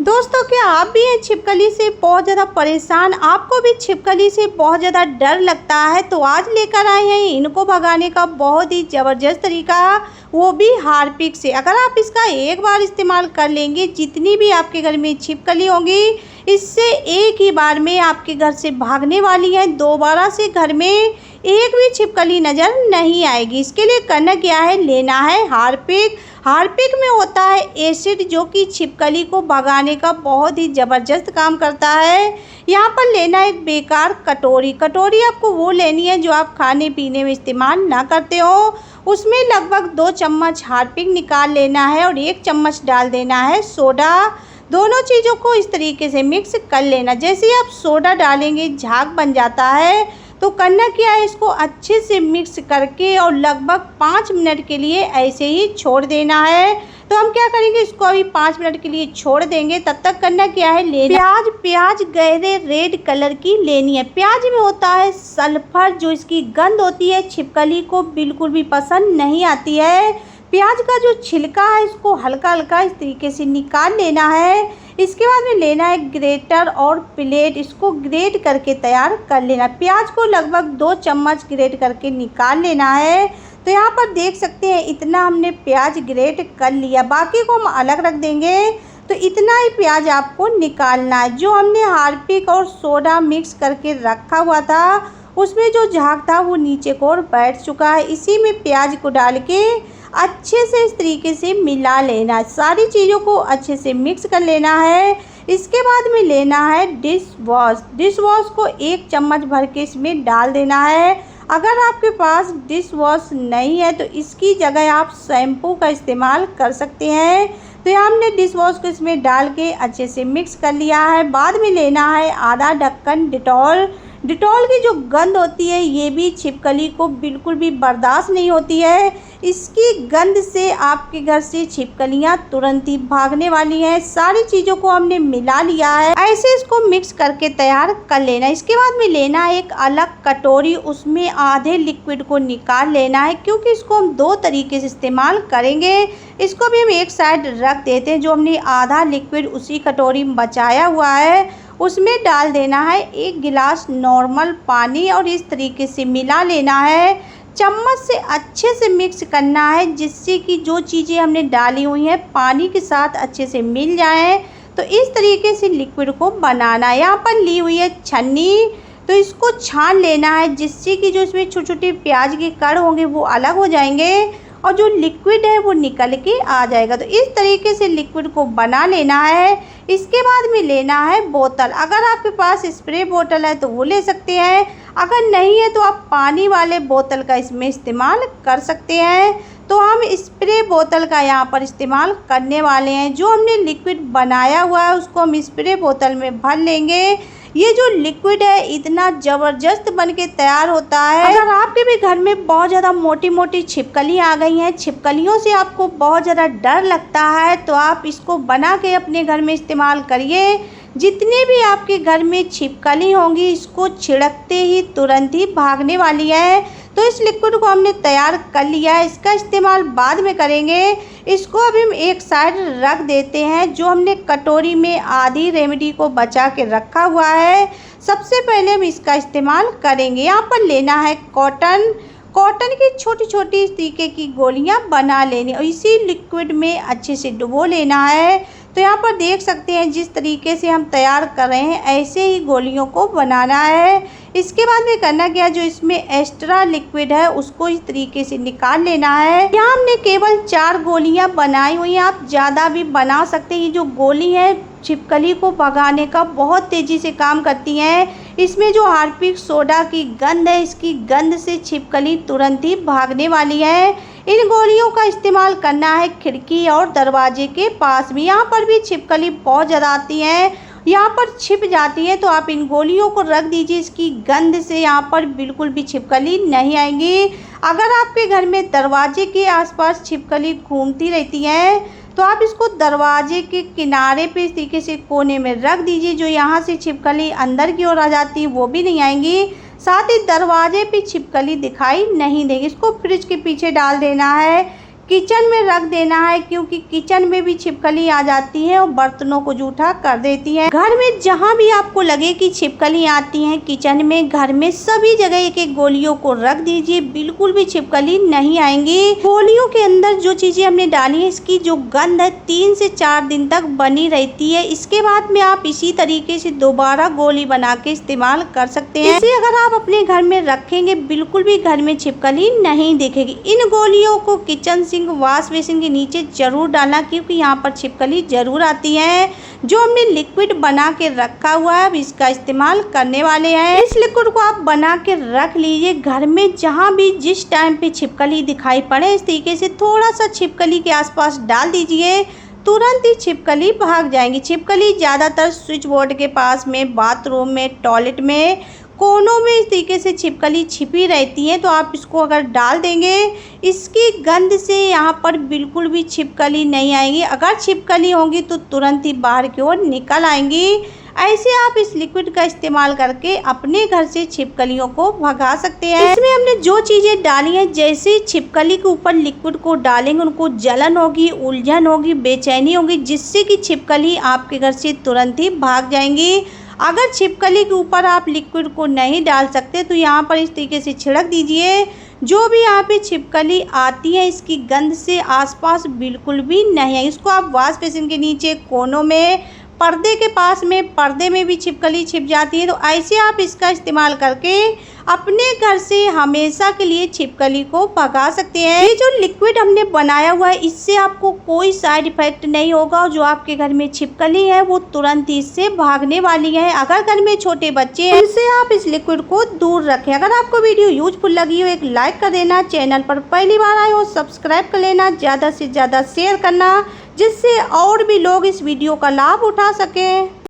दोस्तों, क्या आप भी हैं छिपकली से बहुत ज़्यादा परेशान? आपको भी छिपकली से बहुत ज़्यादा डर लगता है? तो आज लेकर आए हैं इनको भगाने का बहुत ही ज़बरदस्त तरीका, वो भी हार्पिक से। अगर आप इसका एक बार इस्तेमाल कर लेंगे, जितनी भी आपके घर में छिपकली होंगी, इससे एक ही बार में आपके घर से भागने वाली हैं। दोबारा से घर में एक भी छिपकली नज़र नहीं आएगी। इसके लिए करना क्या है, लेना है हार्पिक। हार्पिक में होता है एसिड, जो कि छिपकली को भगाने का बहुत ही ज़बरदस्त काम करता है। यहाँ पर लेना एक बेकार कटोरी। कटोरी आपको वो लेनी है जो आप खाने पीने में इस्तेमाल ना करते हो। उसमें लगभग 2 चम्मच हार्पिक निकाल लेना है और 1 चम्मच डाल देना है सोडा। दोनों चीज़ों को इस तरीके से मिक्स कर लेना। जैसे ही आप सोडा डालेंगे झाग बन जाता है, तो करना क्या है, इसको अच्छे से मिक्स करके और लगभग 5 मिनट के लिए ऐसे ही छोड़ देना है। तो हम क्या करेंगे, इसको अभी 5 मिनट के लिए छोड़ देंगे। तब तक करना क्या है, प्याज गहरे रेड कलर की लेनी है। प्याज में होता है सल्फर, जो इसकी गंध होती है छिपकली को बिल्कुल भी पसंद नहीं आती है। प्याज का जो छिलका है, इसको हल्का हल्का इस तरीके से निकाल लेना है। इसके बाद में लेना है ग्रेटर और प्लेट, इसको ग्रेट करके तैयार कर लेना। प्याज को लगभग 2 चम्मच ग्रेट करके निकाल लेना है। तो यहाँ पर देख सकते हैं इतना हमने प्याज ग्रेट कर लिया, बाकी को हम अलग रख देंगे। तो इतना ही प्याज आपको निकालना है। जो हमने हार्पिक और सोडा मिक्स करके रखा हुआ था, उसमें जो झाग था वो नीचे को और बैठ चुका है। इसी में प्याज को डाल के अच्छे से इस तरीके से मिला लेना है। सारी चीज़ों को अच्छे से मिक्स कर लेना है। इसके बाद में लेना है डिश वॉश को 1 चम्मच भर के इसमें डाल देना है। अगर आपके पास डिश वॉश नहीं है तो इसकी जगह आप शैम्पू का इस्तेमाल कर सकते हैं। तो यहाँ हमने डिश वॉश को इसमें डाल के अच्छे से मिक्स कर लिया है। बाद में लेना है आधा ढक्कन डिटॉल। डिटॉल की जो गंध होती है, ये भी छिपकली को बिल्कुल भी बर्दाश्त नहीं होती है। इसकी गंध से आपके घर से छिपकलियां तुरंत ही भागने वाली हैं। सारी चीज़ों को हमने मिला लिया है, ऐसे इसको मिक्स करके तैयार कर लेना। इसके बाद में लेना है एक अलग कटोरी, उसमें आधे लिक्विड को निकाल लेना है, क्योंकि इसको हम 2 तरीके से इस्तेमाल करेंगे। इसको भी हम एक साइड रख देते हैं। जो हमने आधा लिक्विड उसी कटोरी में बचाया हुआ है, उसमें डाल देना है 1 गिलास नॉर्मल पानी और इस तरीके से मिला लेना है। चम्मच से अच्छे से मिक्स करना है, जिससे कि जो चीज़ें हमने डाली हुई हैं पानी के साथ अच्छे से मिल जाएं। तो इस तरीके से लिक्विड को बनाना है। यहाँ पर ली हुई है छन्नी, तो इसको छान लेना है, जिससे कि जो इसमें छोटे छोटे प्याज के कण होंगे वो अलग हो जाएंगे और जो लिक्विड है वो निकल के आ जाएगा। तो इस तरीके से लिक्विड को बना लेना है। इसके बाद में लेना है बोतल। अगर आपके पास स्प्रे बोतल है तो वो ले सकते हैं, अगर नहीं है तो आप पानी वाले बोतल का इसमें इस्तेमाल कर सकते हैं। तो हम स्प्रे बोतल का यहाँ पर इस्तेमाल करने वाले हैं। जो हमने लिक्विड बनाया हुआ है उसको हम स्प्रे बोतल में भर लेंगे। ये जो लिक्विड है इतना ज़बरदस्त बन के तैयार होता है। अगर आपके भी घर में बहुत ज़्यादा मोटी मोटी छिपकलियाँ आ गई हैं, छिपकलियों से आपको बहुत ज़्यादा डर लगता है, तो आप इसको बना के अपने घर में इस्तेमाल करिए। जितनी भी आपके घर में छिपकली होंगी, इसको छिड़कते ही तुरंत ही भागने वाली है। तो इस लिक्विड को हमने तैयार कर लिया है, इसका इस्तेमाल बाद में करेंगे। इसको अभी हम एक साइड रख देते हैं। जो हमने कटोरी में आधी रेमेडी को बचा के रखा हुआ है, सबसे पहले हम इसका इस्तेमाल करेंगे। यहाँ पर लेना है कॉटन की छोटी छोटी इस तरीके की गोलियाँ बना लेनी और इसी लिक्विड में अच्छे से डुबो लेना है। तो यहाँ पर देख सकते हैं जिस तरीके से हम तैयार कर रहे हैं, ऐसे ही गोलियों को बनाना है। इसके बाद में करना क्या, जो इसमें एक्स्ट्रा लिक्विड है उसको इस तरीके से निकाल लेना है। यहाँ हमने केवल 4 गोलियाँ बनाई हुई हैं, आप ज़्यादा भी बना सकते हैं। ये जो गोली है छिपकली को भगाने का बहुत तेज़ी से काम करती हैं। इसमें जो हार्पिक सोडा की गंध है, इसकी गंध से छिपकली तुरंत ही भागने वाली है। इन गोलियों का इस्तेमाल करना है खिड़की और दरवाजे के पास भी। यहाँ पर भी छिपकली बहुत ज़्यादा आती हैं, यहाँ पर छिप जाती है। तो आप इन गोलियों को रख दीजिए, इसकी गंध से यहाँ पर बिल्कुल भी छिपकली नहीं आएंगी। अगर आपके घर में दरवाजे के आसपास छिपकली घूमती रहती हैं, तो आप इसको दरवाजे के किनारे पे इस तरीके से कोने में रख दीजिए। जो यहाँ से छिपकली अंदर की ओर आ जाती है वो भी नहीं आएंगी, साथ ही दरवाजे पे छिपकली दिखाई नहीं देगी। इसको फ्रिज के पीछे डाल देना है। किचन में रख देना है, क्योंकि किचन में भी छिपकली आ जाती है और बर्तनों को जूठा कर देती है। घर में जहाँ भी आपको लगे कि छिपकली आती है, किचन में, घर में, सभी जगह एक एक गोलियों को रख दीजिए, बिल्कुल भी छिपकली नहीं आएंगी। गोलियों के अंदर जो चीजें हमने डाली है, इसकी जो गंध है 3 से 4 दिन तक बनी रहती है। इसके बाद में आप इसी तरीके से दोबारा गोली बना के इस्तेमाल कर सकते हैं। इसे अगर आप अपने घर में रखेंगे, बिल्कुल भी घर में छिपकली नहीं दिखेगी। इन गोलियों को किचन सिंक, वॉश बेसिन के नीचे जरूर डालना, क्योंकि यहाँ पर छिपकली जरूर आती है। जो हमने लिक्विड बना के रखा हुआ है, अब इसका इस्तेमाल करने वाले हैं। इस लिक्विड को आप बना के रख लीजिए। घर में जहाँ भी जिस टाइम पे छिपकली दिखाई पड़े, इस तरीके से थोड़ा सा छिपकली के आसपास डाल दीजिए, तुरंत ही छिपकली भाग जाएंगी। छिपकली ज़्यादातर स्विच बोर्ड के पास में, बाथरूम में, टॉयलेट में, कोनों में इस तरीके से छिपकली छिपी रहती है। तो आप इसको अगर डाल देंगे, इसकी गंध से यहाँ पर बिल्कुल भी छिपकली नहीं आएंगी। अगर छिपकली होंगी तो तुरंत ही बाहर की ओर निकल आएंगी। ऐसे आप इस लिक्विड का इस्तेमाल करके अपने घर से छिपकलियों को भगा सकते हैं। इसमें हमने जो चीज़ें डाली हैं, जैसे छिपकली के ऊपर लिक्विड को डालेंगे, उनको जलन होगी, उलझन होगी, बेचैनी होगी, जिससे कि छिपकली आपके घर से तुरंत ही भाग जाएंगी। अगर छिपकली के ऊपर आप लिक्विड को नहीं डाल सकते, तो यहाँ पर इस तरीके से छिड़क दीजिए। जो भी यहाँ पे छिपकली आती है, इसकी गंध से आसपास बिल्कुल भी नहीं है। इसको आप वॉश बेसिन के नीचे, कोनों में, पर्दे के पास में, पर्दे में भी छिपकली छिप जाती है। तो ऐसे आप इसका इस्तेमाल करके अपने घर से हमेशा के लिए छिपकली को भगा सकते हैं। ये जो लिक्विड हमने बनाया हुआ है, इससे आपको कोई साइड इफेक्ट नहीं होगा। जो आपके घर में छिपकली है, वो तुरंत इससे भागने वाली है। अगर घर में छोटे बच्चे हैं, उनसे आप इस लिक्विड को दूर रखें। अगर आपको वीडियो यूजफुल लगी हो, एक लाइक कर देना। चैनल पर पहली बार आए हो, सब्सक्राइब कर लेना। ज़्यादा से ज़्यादा शेयर करना, जिससे और भी लोग इस वीडियो का लाभ उठा सकें।